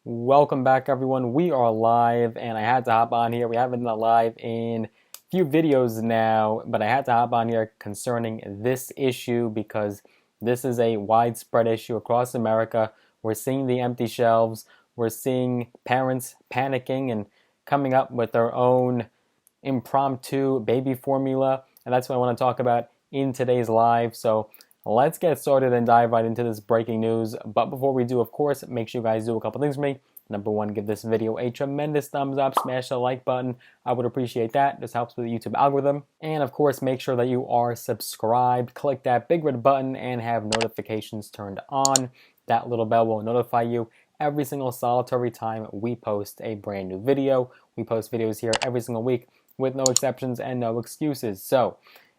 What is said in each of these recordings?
Welcome back, everyone. We are live, and I had to hop on here. We haven't been live in a few videos now, but I had to hop on here concerning this issue because this is a widespread issue across America. We're seeing the empty shelves. We're seeing parents panicking and coming up with their own impromptu baby formula, and that's what I want to talk about in today's live. So let's get started and dive right into this breaking news. But before we do, of course, make sure you guys do a couple things for me. Number one, give this video a tremendous thumbs up, smash the like button. I would appreciate that. This helps with the YouTube algorithm. And of course, make sure that you are subscribed. Click that big red button and have notifications turned on. That little bell will notify you every single solitary time we post a brand new video. We post videos here every single week with no exceptions and no excuses. So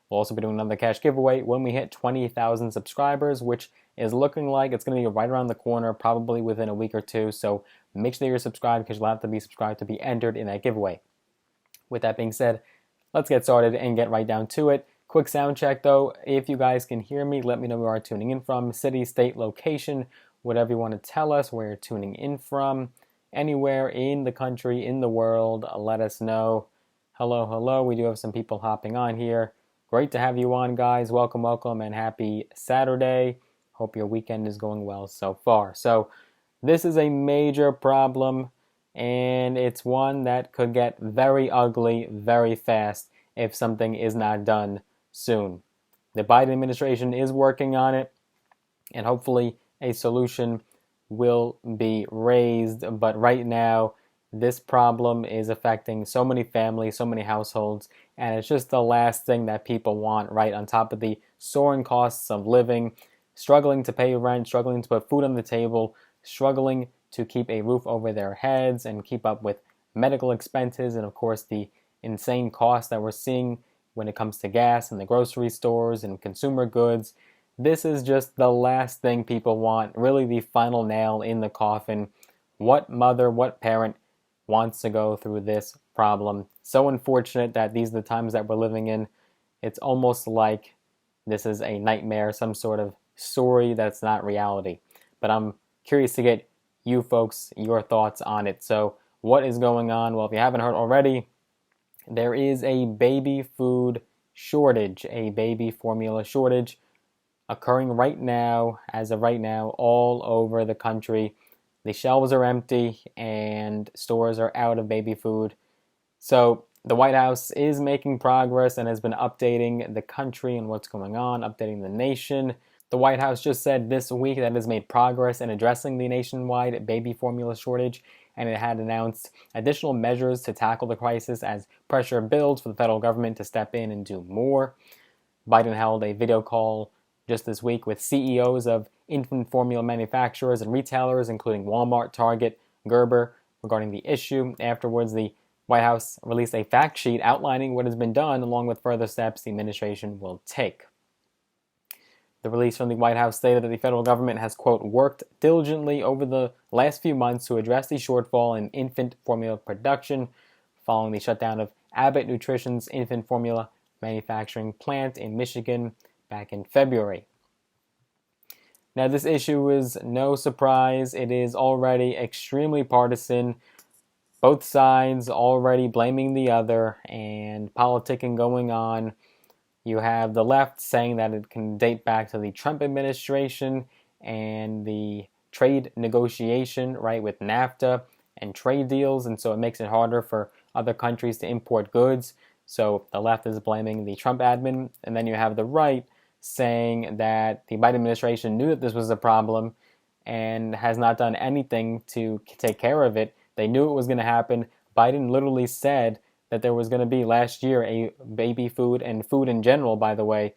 we'll also be doing another cash giveaway when we hit 20,000 subscribers, which is looking like it's going to be right around the corner, probably within a week or two. So make sure that you're subscribed because you'll have to be subscribed to be entered in that giveaway. With that being said, let's get started and get right down to it. Quick sound check though. If you guys can hear me, let me know where you are tuning in from. City, state, location, whatever you want to tell us where you're tuning in from. Anywhere in the country, in the world, let us know. Hello, hello. We do have some people hopping on here. Great to have you on, guys. Welcome, welcome, and happy Saturday. Hope your weekend is going well so far. So this is a major problem, and it's one that could get very ugly very fast if something is not done soon. The Biden administration is working on it, and hopefully a solution will be raised. But right now, this problem is affecting so many families, so many households, and it's just the last thing that people want, right? On top of the soaring costs of living, struggling to pay rent, struggling to put food on the table, struggling to keep a roof over their heads and keep up with medical expenses, and of course the insane costs that we're seeing when it comes to gas in the grocery stores and consumer goods. This is just the last thing people want, really the final nail in the coffin. What mother, what parent wants to go through this problem? So unfortunate that these are the times that we're living in. It's almost like this is a nightmare, some sort of story that's not reality. But I'm curious to get you folks, your thoughts on it. So what is going on? Well, if you haven't heard already, there is a baby food shortage, a baby formula shortage occurring right now, as of right now, all over the country. The shelves are empty and stores are out of baby food. So the White House is making progress and has been updating the country and what's going on, updating the nation. The White House just said this week that it has made progress in addressing the nationwide baby formula shortage, and it had announced additional measures to tackle the crisis as pressure builds for the federal government to step in and do more. Biden held a video call just this week with CEOs of infant formula manufacturers and retailers, including Walmart, Target, Gerber, regarding the issue. Afterwards, the White House released a fact sheet outlining what has been done, along with further steps the administration will take. The release from the White House stated that the federal government has, quote, worked diligently over the last few months to address the shortfall in infant formula production following the shutdown of Abbott Nutrition's infant formula manufacturing plant in Michigan back in February. Now, this issue is no surprise. It is already extremely partisan. Both sides already blaming the other and politicking going on. You have the left saying that it can date back to the Trump administration and the trade negotiation, right, with NAFTA and trade deals, and so it makes it harder for other countries to import goods. So the left is blaming the Trump admin, and then you have the right saying that the Biden administration knew that this was a problem and has not done anything to take care of it. They knew it was going to happen. Biden literally said that there was going to be last year a baby food and food in general, by the way,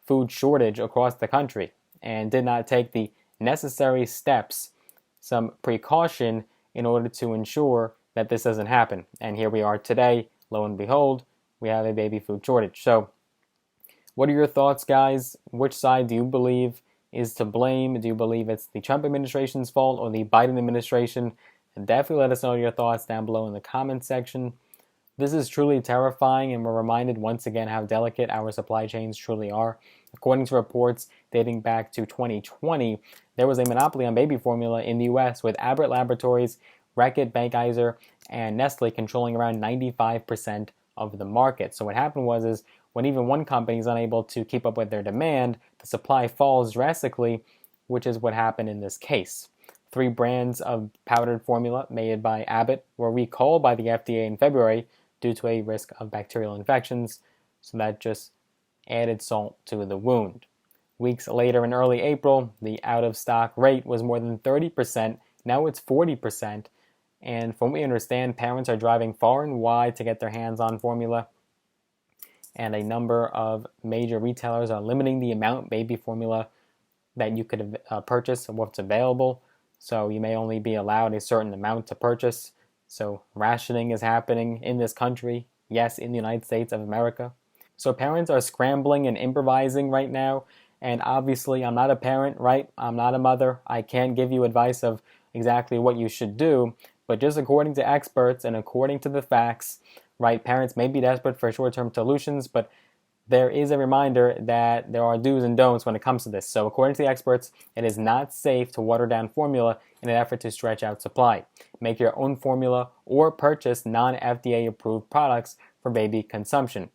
food shortage across the country, and did not take the necessary steps, some precaution in order to ensure that this doesn't happen. And here we are today, lo and behold, we have a baby food shortage. So what are your thoughts, guys? Which side do you believe is to blame? Do you believe it's the Trump administration's fault or the Biden administration? And definitely let us know your thoughts down below in the comment section. This is truly terrifying, and we're reminded once again how delicate our supply chains truly are. According to reports dating back to 2020, there was a monopoly on baby formula in the U.S., with Abbott Laboratories Reckitt Benckiser and Nestle controlling around 95% of the market. So what happened was when even one company is unable to keep up with their demand, the supply falls drastically, which is what happened in this case. 3 brands of powdered formula made by Abbott were recalled by the FDA in February due to a risk of bacterial infections, so that just added salt to the wound. Weeks later, in early April, the out-of-stock rate was more than 30%. Now it's 40%. And from what we understand, parents are driving far and wide to get their hands on formula. And a number of major retailers are limiting the amount of baby formula that you could purchase and what's available. So you may only be allowed a certain amount to purchase. So rationing is happening in this country. Yes, in the United States of America. So parents are scrambling and improvising right now. And obviously, I'm not a parent, right? I'm not a mother. I can't give you advice of exactly what you should do. But just according to experts and according to the facts, right, parents may be desperate for short-term solutions, but there is a reminder that there are do's and don'ts when it comes to this. So according to the experts, it is not safe to water down formula in an effort to stretch out supply. Make your own formula or purchase non-FDA approved products for baby consumption.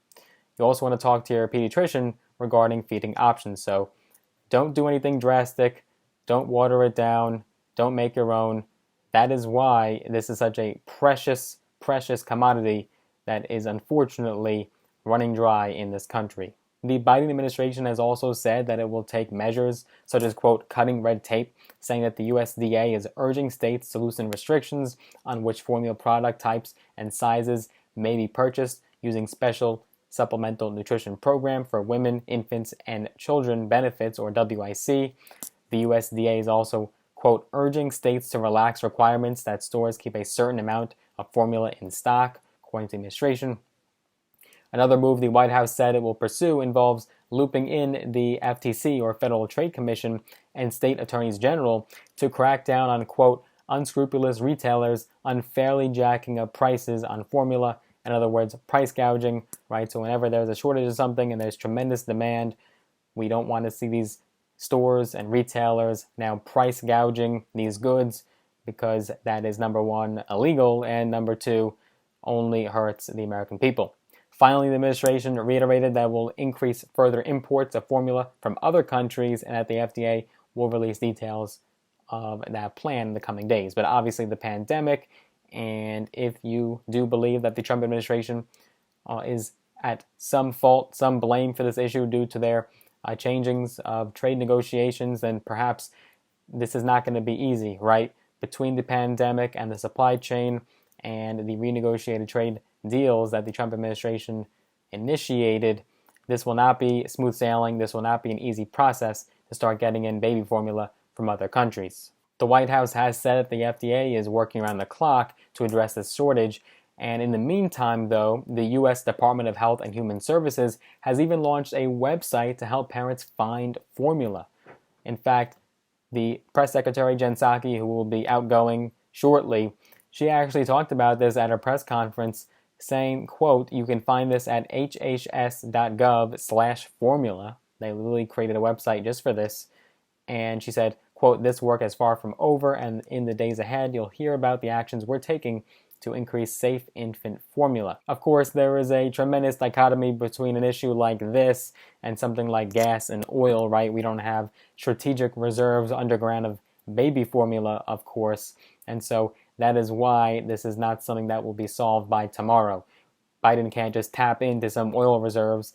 You also want to talk to your pediatrician regarding feeding options. So don't do anything drastic. Don't water it down. Don't make your own. That is why this is such a precious, precious commodity that is unfortunately running dry in this country. The Biden administration has also said that it will take measures such as, quote, cutting red tape, saying that the USDA is urging states to loosen restrictions on which formula product types and sizes may be purchased using special Supplemental Nutrition Program for Women, Infants, and Children Benefits, or WIC. The USDA is also, quote, urging states to relax requirements that stores keep a certain amount of formula in stock, according to the administration. Another move the White House said it will pursue involves looping in the FTC, or Federal Trade Commission, and state attorneys general to crack down on, quote, unscrupulous retailers unfairly jacking up prices on formula. In other words, price gouging, right? So whenever there's a shortage of something and there's tremendous demand, we don't want to see these stores and retailers now price gouging these goods, because that is, number one, illegal, and number two, only hurts the American people. Finally, the administration reiterated that it will increase further imports of formula from other countries, and that the FDA will release details of that plan in the coming days. But obviously the pandemic, and if you do believe that the Trump administration is at some fault, some blame for this issue due to their changings of trade negotiations, then perhaps this is not going to be easy, right? Between the pandemic and the supply chain and the renegotiated trade deals that the Trump administration initiated, this will not be smooth sailing. This will not be an easy process to start getting in baby formula from other countries. The White House has said that the FDA is working around the clock to address this shortage. And in the meantime, though, the U.S. Department of Health and Human Services has even launched a website to help parents find formula. In fact, the press secretary, Jen Psaki, who will be outgoing shortly, she actually talked about this at her press conference, saying, quote, you can find this at hhs.gov/formula. They literally created a website just for this. And she said, quote, this work is far from over, and in the days ahead, you'll hear about the actions we're taking to increase safe infant formula. Of course, there is a tremendous dichotomy between an issue like this and something like gas and oil, right? We don't have strategic reserves underground of baby formula, of course. And so that is why this is not something that will be solved by tomorrow. Biden can't just tap into some oil reserves,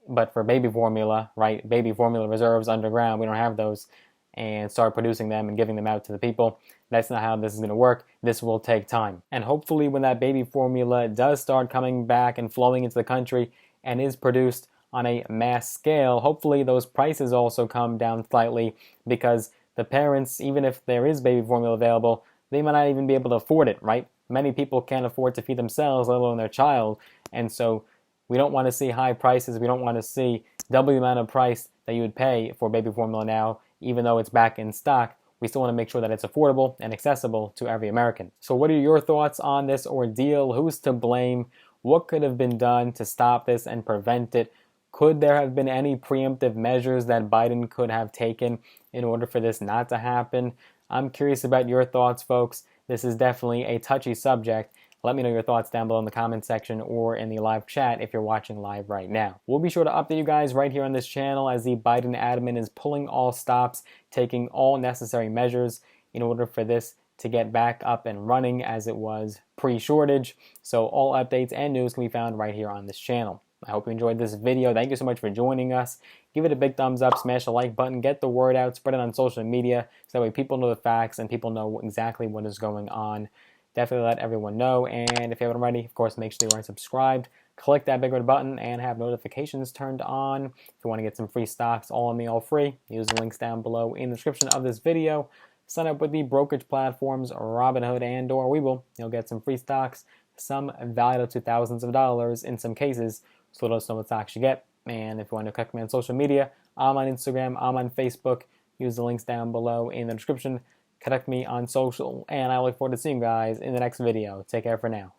but for baby formula, right? Baby formula reserves underground, we don't have those, and start producing them and giving them out to the people. That's not how this is going to work. This will take time. And hopefully when that baby formula does start coming back and flowing into the country and is produced on a mass scale, hopefully those prices also come down slightly, because the parents, even if there is baby formula available, they might not even be able to afford it, right? Many people can't afford to feed themselves, let alone their child. And so we don't want to see high prices. We don't want to see double the amount of price that you would pay for baby formula now, even though it's back in stock. We still want to make sure that it's affordable and accessible to every American. So what are your thoughts on this ordeal? Who's to blame? What could have been done to stop this and prevent it? Could there have been any preemptive measures that Biden could have taken in order for this not to happen? I'm curious about your thoughts, folks. this is definitely a touchy subject. Let me know your thoughts down below in the comment section or in the live chat if you're watching live right now. We'll be sure to update you guys right here on this channel as the Biden admin is pulling all stops, taking all necessary measures in order for this to get back up and running as it was pre-shortage. So all updates and news can be found right here on this channel. I hope you enjoyed this video. Thank you so much for joining us. Give it a big thumbs up, smash the like button, get the word out, spread it on social media so that way people know the facts and people know exactly what is going on. Definitely let everyone know. And if you haven't already, of course, make sure you are subscribed. Click that big red button and have notifications turned on. If you want to get some free stocks, all on me, all free, use the links down below in the description of this video. Sign up with the brokerage platforms Robinhood and or Webull. You'll get some free stocks, some valued to thousands of dollars in some cases. So let us know what stocks you get. And if you want to connect me on social media, I'm on Instagram, I'm on Facebook. Use the links down below in the description. Connect me on social, and I look forward to seeing you guys in the next video. Take care for now.